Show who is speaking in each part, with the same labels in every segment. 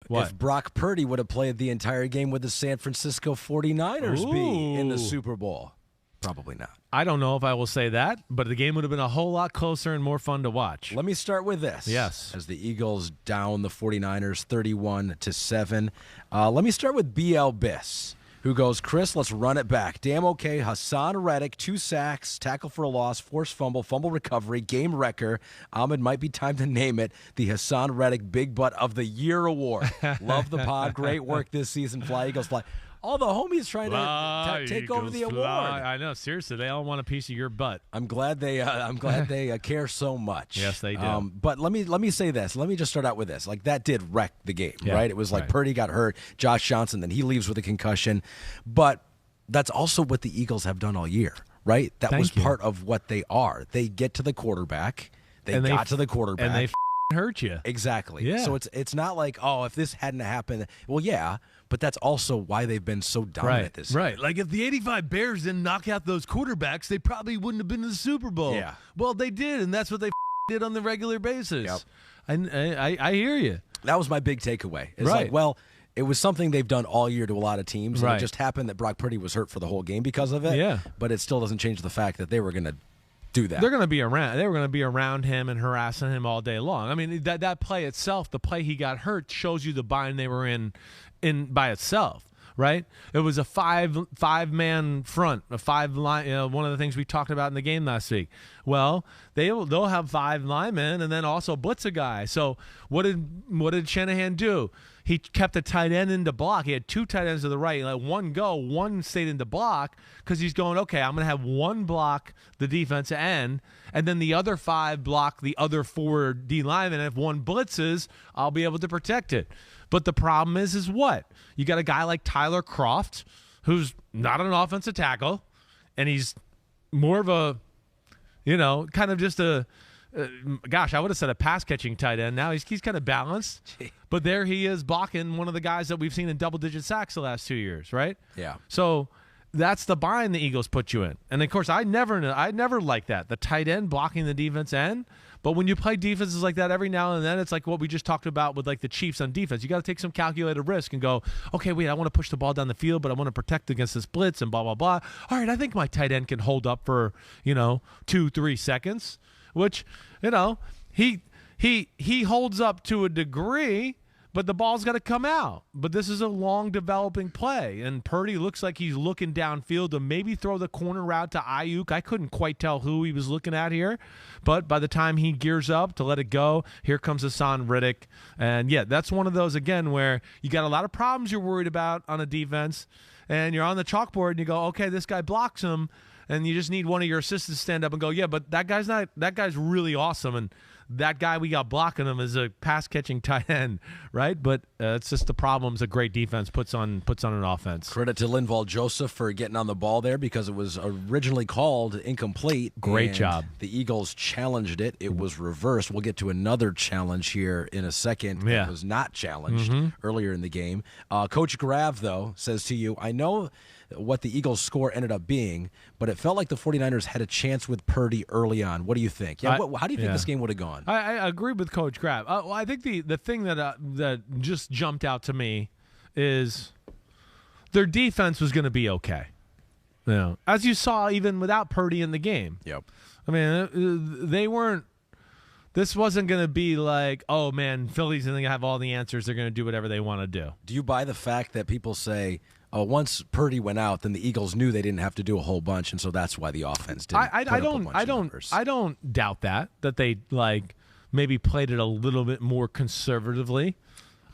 Speaker 1: What?
Speaker 2: If Brock Purdy would have played the entire game, would the San Francisco 49ers be in the Super Bowl? Probably not.
Speaker 1: I don't know if I will say that, but the game would have been a whole lot closer and more fun to watch.
Speaker 2: Let me start with this.
Speaker 1: Yes.
Speaker 2: As the Eagles down the 49ers 31-7. Let me start with BL Biss, who goes, Chris, let's run it back. Damn okay. Hassan Reddick, 2 sacks, tackle for a loss, forced fumble, fumble recovery, game wrecker. Ahmed, might be time to name it the Hassan Reddick Big Butt of the Year award. Love the pod. Great work this season. Fly, Eagles, fly. All the homies trying to take over the award.
Speaker 1: I know, seriously, they all want a piece of your butt.
Speaker 2: I'm glad they care so much.
Speaker 1: Yes, they do.
Speaker 2: But let me say this. Let me just start out with this. Like, that did wreck the game, right? It was like Purdy got hurt, Josh Johnson, then he leaves with a concussion. But that's also what the Eagles have done all year, right? That was part of what they are. They get to the quarterback. They got to the quarterback.
Speaker 1: And they hurt you.
Speaker 2: Exactly.
Speaker 1: Yeah.
Speaker 2: So it's not like, oh, if this hadn't happened, well, yeah, but that's also why they've been so dominant this year.
Speaker 1: Right. Like, if the 85 Bears didn't knock out those quarterbacks, they probably wouldn't have been in the Super Bowl.
Speaker 2: Yeah.
Speaker 1: Well, they did, and that's what they did on the regular basis.
Speaker 2: Yep.
Speaker 1: I hear you.
Speaker 2: That was my big takeaway. It's like, well, it was something they've done all year to a lot of teams. And it just happened that Brock Purdy was hurt for the whole game because of it.
Speaker 1: Yeah.
Speaker 2: But it still doesn't change the fact that they were going to do that.
Speaker 1: They're going to be around. They were going to be around him and harassing him all day long. I mean, that play itself, the play he got hurt, shows you the bind they were in by itself. Right? It was a five-man front, a 5-line. One of the things we talked about in the game last week. Well, they'll have 5 linemen and then also blitz a guy. So what did Shanahan do? He kept a tight end into block. He had 2 tight ends to the right. He let one go. One stayed into block because he's going, okay, I'm going to have one block the defensive end, and then the other 5 block the other 4 D linemen. And if one blitzes, I'll be able to protect it. But the problem is what? You got a guy like Tyler Kroft, who's not an offensive tackle, and he's more of a, kind of just a, I would have said a pass-catching tight end. Now he's kind of balanced. But there he is blocking one of the guys that we've seen in double-digit sacks the last 2 years, right?
Speaker 2: Yeah.
Speaker 1: So that's the bind the Eagles put you in. And, of course, I never like that, the tight end blocking the defense end. But when you play defenses like that every now and then, it's like what we just talked about with like the Chiefs on defense. You got to take some calculated risk and go, okay, wait, I want to push the ball down the field, but I want to protect against this blitz and blah, blah, blah. All right, I think my tight end can hold up for, 2-3 seconds, which, he holds up to a degree, but the ball's got to come out. But this is a long developing play, and Purdy looks like he's looking downfield to maybe throw the corner route to Ayuk. I couldn't quite tell who he was looking at here, but by the time he gears up to let it go, here comes Hassan Reddick. And, yeah, that's one of those, again, where you got a lot of problems you're worried about on a defense, and you're on the chalkboard and you go, okay, this guy blocks him, and you just need one of your assistants to stand up and go, yeah, but that guy's really awesome, and that guy we got blocking him is a pass-catching tight end, right? But it's just the problems a great defense puts on an offense.
Speaker 2: Credit to Linval Joseph for getting on the ball there because it was originally called incomplete.
Speaker 1: Great job.
Speaker 2: The Eagles challenged it. It was reversed. We'll get to another challenge here in a second.
Speaker 1: Yeah.
Speaker 2: It was not challenged earlier in the game. Coach Grav, though, says to you, I know what the Eagles' score ended up being, but it felt like the 49ers had a chance with Purdy early on. What do you think? How do you think this game would have gone?
Speaker 1: I agree with Coach Grav. Well, I think the thing that just jumped out to me is their defense was going to be okay. As you saw, even without Purdy in the game.
Speaker 2: Yep.
Speaker 1: I mean, they weren't. This wasn't going to be like, oh man, Philly's going to have all the answers. They're going to do whatever they want to do.
Speaker 2: Do you buy the fact that people say, once Purdy went out, then the Eagles knew they didn't have to do a whole bunch, and so that's why the offense didn't.
Speaker 1: I don't doubt that they like maybe played it a little bit more conservatively.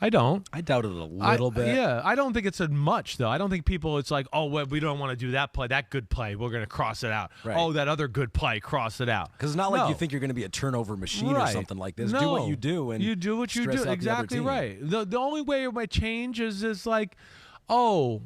Speaker 1: I don't.
Speaker 2: I doubt it a little bit.
Speaker 1: Yeah, I don't think it's much though. I don't think people. It's like, oh, well, we don't want to do that play, that good play. We're going to cross it out.
Speaker 2: Right.
Speaker 1: Oh, that other good play, cross it out.
Speaker 2: Because it's not like you think you're going to be a turnover machine or something like this.
Speaker 1: No.
Speaker 2: Do what you do, and
Speaker 1: you do what you do. Exactly right. The only way it might change is like, oh,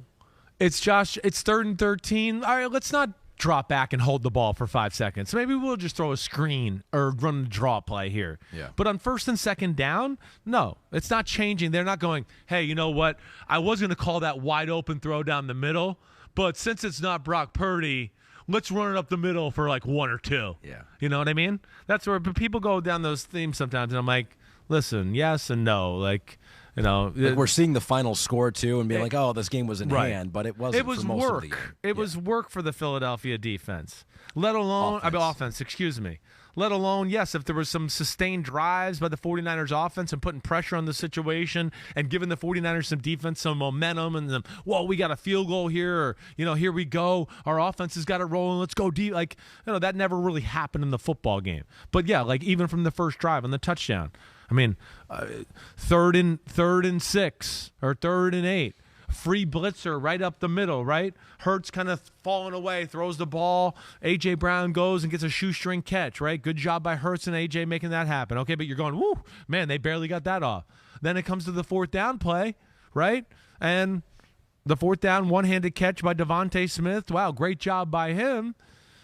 Speaker 1: it's 3rd and 13. All right, let's not drop back and hold the ball for 5 seconds. Maybe we'll just throw a screen or run a draw play here.
Speaker 2: Yeah.
Speaker 1: But on 1st and 2nd down, no, it's not changing. They're not going, hey, you know what? I was going to call that wide open throw down the middle, but since it's not Brock Purdy, let's run it up the middle for like 1 or 2.
Speaker 2: Yeah.
Speaker 1: You know what I mean? That's where people go down those themes sometimes, and I'm like, listen, yes and no. Like, You know,
Speaker 2: like we're seeing the final score too, and being like, "Oh, this game was in
Speaker 1: right.
Speaker 2: hand," but it wasn't.
Speaker 1: It was
Speaker 2: for most
Speaker 1: work.
Speaker 2: Of the year.
Speaker 1: It was work for the Philadelphia defense. Let alone offense. Excuse me. Let alone, yes, if there was some sustained drives by the 49ers offense and putting pressure on the situation and giving the 49ers some defense, some momentum, and whoa, we got a field goal here, or, you know, here we go. Our offense has got it rolling. Let's go deep. Like, you know, that never really happened in the football game. But yeah, like even from the first drive on the touchdown, I mean, 3rd and 6 or 3rd and 8. Free blitzer right up the middle, right? Hurts kind of falling away, throws the ball. A.J. Brown goes and gets a shoestring catch, right? Good job by Hurts and A.J. making that happen. Okay, but you're going, woo, man, they barely got that off. Then it comes to the 4th down play, right? And the 4th down one-handed catch by Devontae Smith. Wow, great job by him.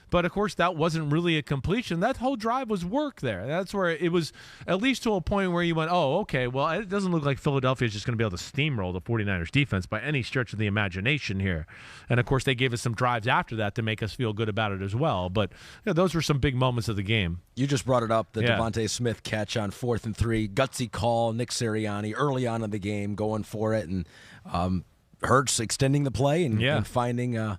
Speaker 1: But, of course, that wasn't really a completion. That whole drive was work there. That's where it was at least to a point where you went, oh, okay, well, it doesn't look like Philadelphia is just going to be able to steamroll the 49ers defense by any stretch of the imagination here. And, of course, they gave us some drives after that to make us feel good about it as well. But you know, those were some big moments of the game.
Speaker 2: You just brought it up, the Devontae Smith catch on 4th and 3. Gutsy call, Nick Sirianni early on in the game going for it. And Hurts extending the play and finding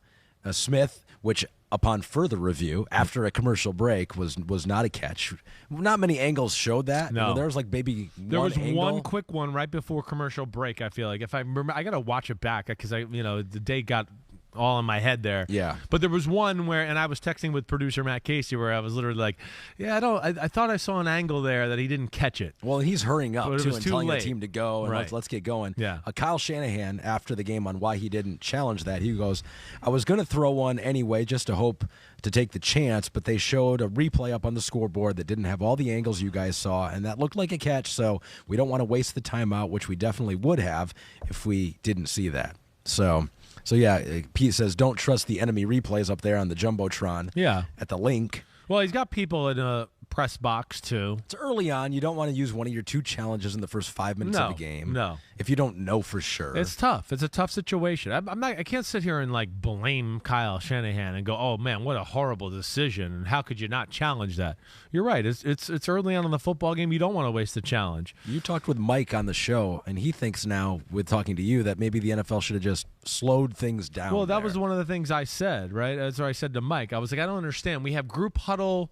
Speaker 2: Smith, which – upon further review, after a commercial break, was not a catch. Not many angles showed that.
Speaker 1: No.
Speaker 2: You know, there was like maybe
Speaker 1: there
Speaker 2: one
Speaker 1: was
Speaker 2: angle.
Speaker 1: one quick one right before commercial break. I feel like if I remember, I got to watch it back because the day got all in my head there.
Speaker 2: Yeah.
Speaker 1: But there was one where, and I was texting with producer Matt Casey, where I was literally like, "Yeah, I thought I saw an angle there that he didn't catch it."
Speaker 2: Well, he's hurrying up too and telling
Speaker 1: late.
Speaker 2: the team to go and
Speaker 1: right.
Speaker 2: let's get going.
Speaker 1: Yeah.
Speaker 2: Kyle Shanahan after the game on why he didn't challenge that, he goes, "I was going to throw one anyway, just to hope to take the chance, but they showed a replay up on the scoreboard that didn't have all the angles you guys saw, and that looked like a catch. So we don't want to waste the timeout, which we definitely would have if we didn't see that." So yeah, Pete says, don't trust the enemy replays up there on the Jumbotron at the link.
Speaker 1: Well, he's got people in a press box, too.
Speaker 2: It's early on. You don't want to use one of your 2 challenges in the first 5 minutes of the game.
Speaker 1: No.
Speaker 2: If you don't know for sure.
Speaker 1: It's tough. It's a tough situation. I can't sit here and, like, blame Kyle Shanahan and go, oh, man, what a horrible decision, and how could you not challenge that? You're right. It's early on in the football game. You don't want to waste the challenge.
Speaker 2: You talked with Mike on the show, and he thinks now, with talking to you, that maybe the NFL should have just slowed things down.
Speaker 1: Well, that was one of the things I said, right? That's what I said to Mike. I was like, I don't understand. We have group huddle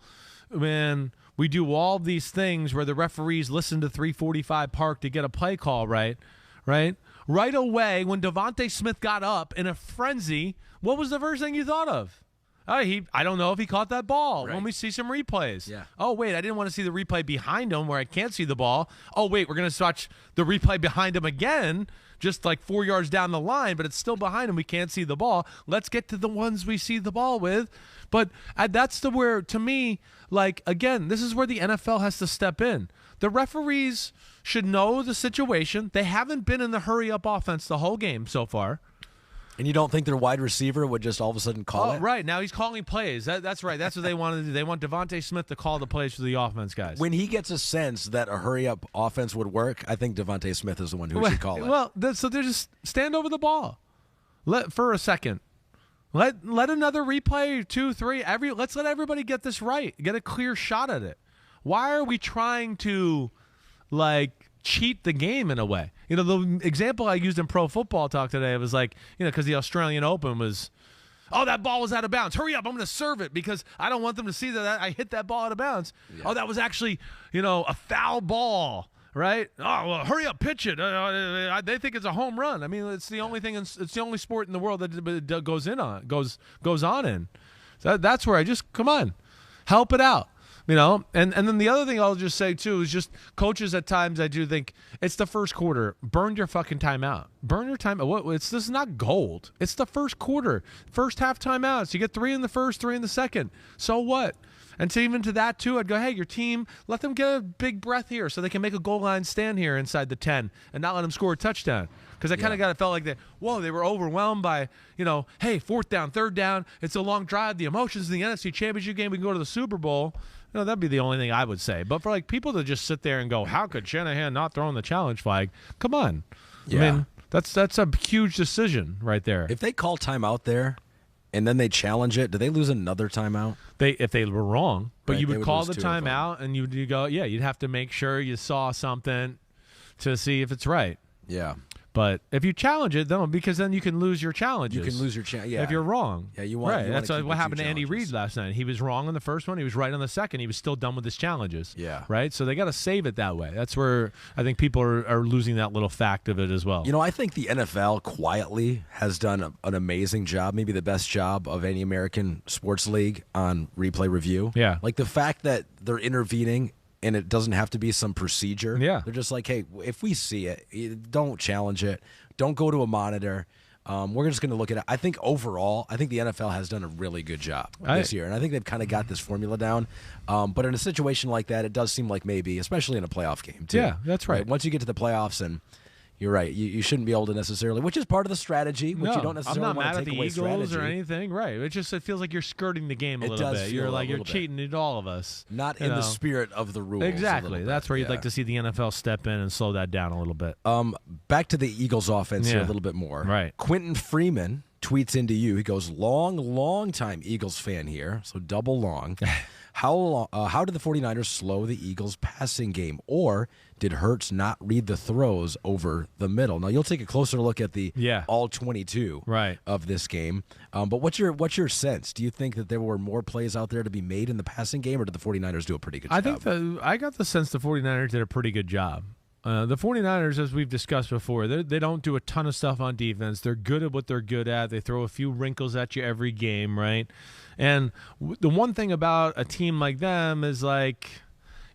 Speaker 1: when we do all these things where the referees listen to 345 Park to get a play call right away. When Devontae Smith got up in a frenzy, what was the first thing you thought of? I don't know if he caught that ball.
Speaker 2: Right.
Speaker 1: When we see some replays.
Speaker 2: Yeah.
Speaker 1: Oh, wait, I didn't want to see the replay behind him where I can't see the ball. Oh, wait, we're going to watch the replay behind him again, just like 4 yards down the line, but it's still behind him. We can't see the ball. Let's get to the ones we see the ball with. But that's where, to me, like, again, this is where the NFL has to step in. The referees should know the situation. They haven't been in the hurry-up offense the whole game so far.
Speaker 2: And you don't think their wide receiver would just all of a sudden call it?
Speaker 1: Right. Now he's calling plays. That's right. That's what they want to do. They want Devontae Smith to call the plays for the offense guys.
Speaker 2: When he gets a sense that a hurry-up offense would work, I think Devontae Smith is the one who should call it.
Speaker 1: Well, so they just stand over the ball for a second. Let another replay, 2, 3. Let's let everybody get this right. Get a clear shot at it. Why are we trying to, like, cheat the game in a way? You know, the example I used in Pro Football Talk today was like, you know, because the Australian Open was, oh, that ball was out of bounds. Hurry up, I'm going to serve it because I don't want them to see that I hit that ball out of bounds. Yeah. Oh, that was actually, you know, a foul ball. Right? Oh, well, hurry up, pitch it. They think it's a home run. I mean, it's the only thing. It's the only sport in the world that goes on in. So that's where come on, help it out. You know, and then the other thing I'll just say too is just coaches at times I do think it's the first quarter. Burn your fucking timeout. Burn your time. This is not gold. It's the first quarter. First half timeouts. You get 3 in the first, 3 in the second. So what? And so even to that, too, I'd go, hey, your team, let them get a big breath here so they can make a goal line stand here inside the 10 and not let them score a touchdown. Because I kind of felt like they were overwhelmed by, you know, hey, 4th down, 3rd down. It's a long drive. The emotions of the NFC Championship game. We can go to the Super Bowl. You know, that'd be the only thing I would say. But for, like, people to just sit there and go, how could Shanahan not throw in the challenge flag? Come on. Yeah. I mean, that's a huge decision right there.
Speaker 2: If they call timeout there, and then they challenge it, do they lose another timeout?
Speaker 1: If they were wrong, but
Speaker 2: right,
Speaker 1: you would call the timeout and you go, yeah, you'd have to make sure you saw something to see if it's right.
Speaker 2: Yeah.
Speaker 1: But if you challenge it, then because then you can lose your challenges.
Speaker 2: You can lose your chance. Yeah.
Speaker 1: If you're wrong.
Speaker 2: Yeah, you want.
Speaker 1: Right.
Speaker 2: You
Speaker 1: That's
Speaker 2: want to
Speaker 1: what
Speaker 2: keep
Speaker 1: happened to Andy
Speaker 2: challenges.
Speaker 1: Reid last night. He was wrong on the first one. He was right on the second. He was still done with his challenges.
Speaker 2: Yeah.
Speaker 1: Right. So they got to save it that way. That's where I think people are losing that little fact of it as well.
Speaker 2: You know, I think the NFL quietly has done an amazing job, maybe the best job of any American sports league on replay review.
Speaker 1: Yeah.
Speaker 2: Like the fact that they're intervening and it doesn't have to be some procedure.
Speaker 1: Yeah.
Speaker 2: They're just like, hey, if we see it, don't challenge it. Don't go to a monitor. We're just going to look at it. I think overall, I think the NFL has done a really good job this year. And I think they've kind of got this formula down. But in a situation like that, it does seem like maybe, especially in a playoff game, too.
Speaker 1: Yeah, that's right.
Speaker 2: Once you get to the playoffs and you're right. You shouldn't be able to necessarily, which is part of the strategy, which you don't necessarily
Speaker 1: I'm not
Speaker 2: want
Speaker 1: mad
Speaker 2: to
Speaker 1: at
Speaker 2: take
Speaker 1: the
Speaker 2: away
Speaker 1: Eagles
Speaker 2: strategy.
Speaker 1: or anything. Right. It feels like you're skirting the game a
Speaker 2: It
Speaker 1: little
Speaker 2: does
Speaker 1: bit.
Speaker 2: feel
Speaker 1: You're
Speaker 2: a
Speaker 1: like you're
Speaker 2: little bit.
Speaker 1: cheating at all of us.
Speaker 2: Not in the spirit of the rules.
Speaker 1: Exactly. That's where you'd
Speaker 2: yeah.
Speaker 1: like to see the NFL step in and slow that down a little bit.
Speaker 2: Back to the Eagles offense here
Speaker 1: Yeah.
Speaker 2: a little bit more.
Speaker 1: Right.
Speaker 2: Quentin Freeman tweets into you. He goes, long time Eagles fan here, so double long. How did the 49ers slow the Eagles passing game? Or did Hurts not read the throws over the middle? Now, you'll take a closer look at the all 22 of this game. But what's your sense? Do you think that there were more plays out there to be made in the passing game, or did the 49ers do a pretty good job?
Speaker 1: I got the sense the 49ers did a pretty good job. The 49ers, as we've discussed before, they don't do a ton of stuff on defense. They're good at what they're good at. They throw a few wrinkles at you every game, right? And the one thing about a team like them is like,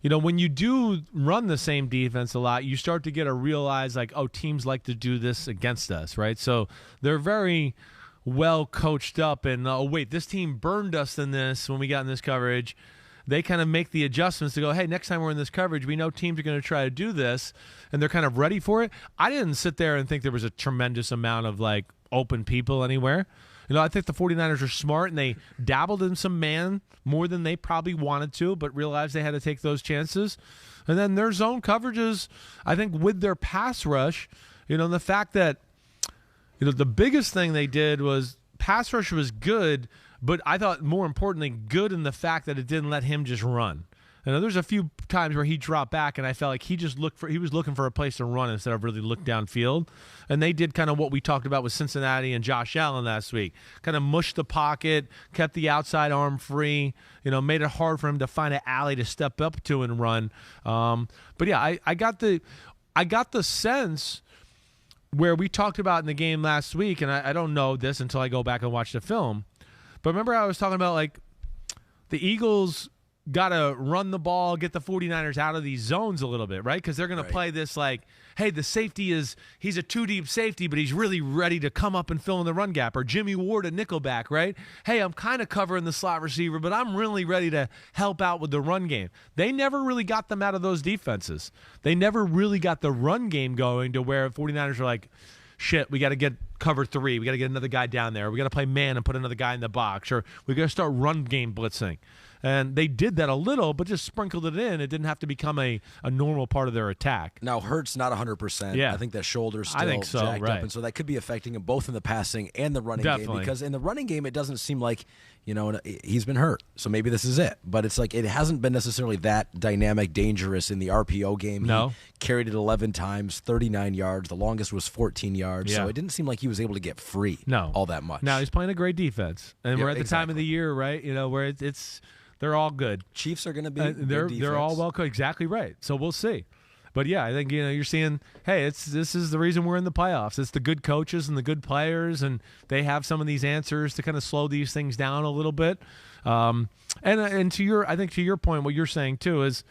Speaker 1: you know, when you do run the same defense a lot, you start to get a realize like, oh, teams like to do this against us, right? So they're very well coached up and, oh, wait, this team burned us in this when we got in this coverage. They kind of make the adjustments to go, hey, next time we're in this coverage, we know teams are going to try to do this, and they're kind of ready for it. I didn't sit there and think there was a tremendous amount of, like, open people anywhere. You know, I think the 49ers are smart, and they dabbled in some man more than they probably wanted to, but realized they had to take those chances. And then their zone coverages, I think with their pass rush, you know, the fact that, you know, the biggest thing they did was pass rush was good, but I thought more importantly, good in the fact that it didn't let him just run. You know, there's a few times where he dropped back, and I felt like he was looking for a place to run instead of really look downfield. And they did kind of what we talked about with Cincinnati and Josh Allen last week. Kind of mushed the pocket, kept the outside arm free, you know, made it hard for him to find an alley to step up to and run. But yeah, I got the sense where we talked about in the game last week, and I don't know this until I go back and watch the film. But remember I was talking about, like, the Eagles got to run the ball, get the 49ers out of these zones a little bit, right? Because they're going to play this like, hey, the safety he's a two-deep safety, but he's really ready to come up and fill in the run gap. Or Jimmy Ward, a nickelback, right? Hey, I'm kind of covering the slot receiver, but I'm really ready to help out with the run game. They never really got them out of those defenses. They never really got the run game going to where 49ers are like, shit, we got to get cover 3. We got to get another guy down there. We got to play man and put another guy in the box. Or we got to start run game blitzing. And they did that a little, but just sprinkled it in. It didn't have to become a normal part of their attack.
Speaker 2: Now, Hurts not 100%.
Speaker 1: Yeah.
Speaker 2: I think that shoulder's still
Speaker 1: I think so,
Speaker 2: jacked
Speaker 1: right.
Speaker 2: up, and so that could be affecting him both in the passing and the running game. Because in the running game, it doesn't seem like, you know, he's been hurt. So maybe this is it. But it's like it hasn't been necessarily that dynamic, dangerous in the RPO game.
Speaker 1: No.
Speaker 2: He carried it 11 times, 39 yards. The longest was 14 yards.
Speaker 1: Yeah.
Speaker 2: So it didn't seem like he was able to get free all that much.
Speaker 1: Now, he's playing a great defense. And we're at the time of
Speaker 2: exactly.
Speaker 1: the year, right, you know, where it's they're all good.
Speaker 2: Chiefs are going to be
Speaker 1: they're all well coached. Exactly right. So we'll see. But yeah, I think, you know, you're seeing, hey, this is the reason we're in the playoffs. It's the good coaches and the good players, and they have some of these answers to kind of slow these things down a little bit. And to your point, what you're saying too is,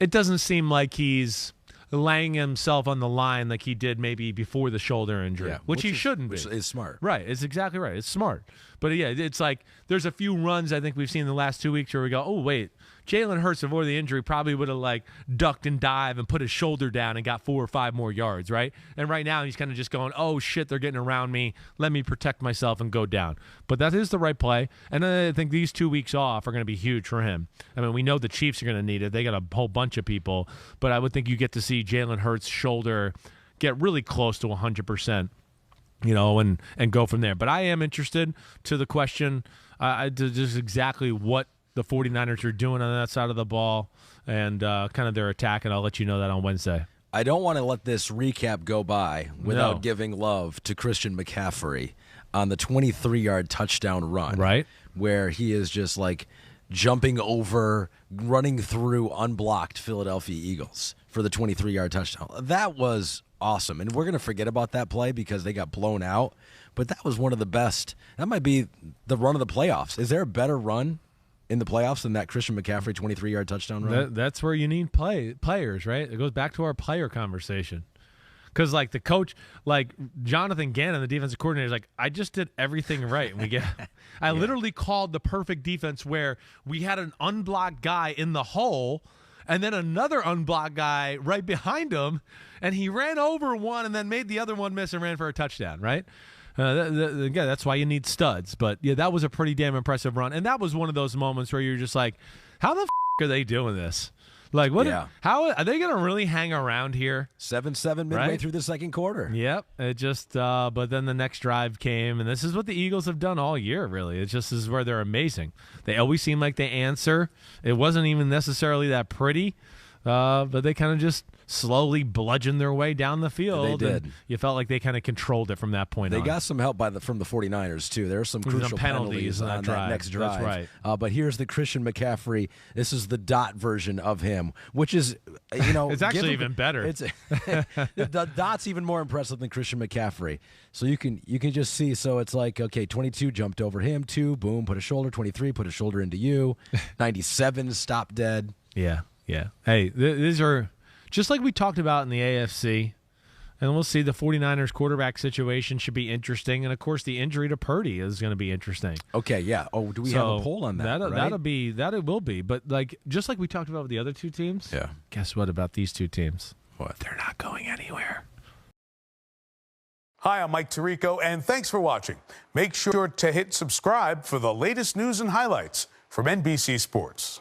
Speaker 1: it doesn't seem like he's laying himself on the line like he did maybe before the shoulder injury, which he shouldn't be.
Speaker 2: Which is smart.
Speaker 1: Right. It's exactly right. It's smart. But yeah, it's like there's a few runs I think we've seen in the last 2 weeks where we go, oh, wait, Jalen Hurts before the injury probably would have like ducked and dived and put his shoulder down and got 4 or 5 more yards, right? And right now he's kind of just going, oh, shit, they're getting around me. Let me protect myself and go down. But that is the right play. And I think these 2 weeks off are going to be huge for him. I mean, we know the Chiefs are going to need it. They got a whole bunch of people. But I would think you get to see Jalen Hurts' shoulder get really close to 100%. You know, and go from there. But I am interested to the question, to just exactly what the 49ers are doing on that side of the ball and kind of their attack, and I'll let you know that on Wednesday.
Speaker 2: I don't want to let this recap go by without
Speaker 1: No.
Speaker 2: giving love to Christian McCaffrey on the 23-yard touchdown run.
Speaker 1: Right.
Speaker 2: Where he is just like jumping over, running through unblocked Philadelphia Eagles for the 23-yard touchdown. That was awesome. And we're going to forget about that play because they got blown out. But that was one of the best. That might be the run of the playoffs. Is there a better run in the playoffs than that Christian McCaffrey 23-yard touchdown run?
Speaker 1: That's where you need players, right? It goes back to our player conversation. Because, like, the coach, like, Jonathan Gannon, the defensive coordinator, is like, I just did everything right. And I literally called the perfect defense where we had an unblocked guy in the hole and then another unblocked guy right behind him, and he ran over one and then made the other one miss and ran for a touchdown, right? Again, that's why you need studs. But, yeah, that was a pretty damn impressive run. And that was one of those moments where you're just like, how the are they doing this? Like, what?
Speaker 2: Yeah.
Speaker 1: How are they going to really hang around here?
Speaker 2: 7-7 midway through the second quarter.
Speaker 1: Yep. It just, but then the next drive came, and this is what the Eagles have done all year, really. It just is where they're amazing. They always seem like they answer. It wasn't even necessarily that pretty, but they kind of just slowly bludgeoned their way down the field.
Speaker 2: They did.
Speaker 1: And you felt like they kind of controlled it from that point on.
Speaker 2: They got some help from the 49ers, too. There were some crucial penalties on that next drive.
Speaker 1: That's right.
Speaker 2: But here's the Christian McCaffrey. This is the dot version of him, which is,
Speaker 1: it's actually even better.
Speaker 2: It's the dot's even more impressive than Christian McCaffrey. So you can just see. So it's like, okay, 22 jumped over him, 2, boom, put a shoulder. 23 put a shoulder into you. 97 stop dead.
Speaker 1: Yeah. Hey, these are just like we talked about in the AFC. And we'll see. The 49ers quarterback situation should be interesting. And, of course, the injury to Purdy is going to be interesting.
Speaker 2: Okay, yeah. Oh, do we have a poll on that?
Speaker 1: It will be. But, like, just like we talked about with the other two teams,
Speaker 2: yeah.
Speaker 1: Guess what about these two teams?
Speaker 2: What?
Speaker 1: They're not going anywhere.
Speaker 3: Hi, I'm Mike Tirico, and thanks for watching. Make sure to hit subscribe for the latest news and highlights from NBC Sports.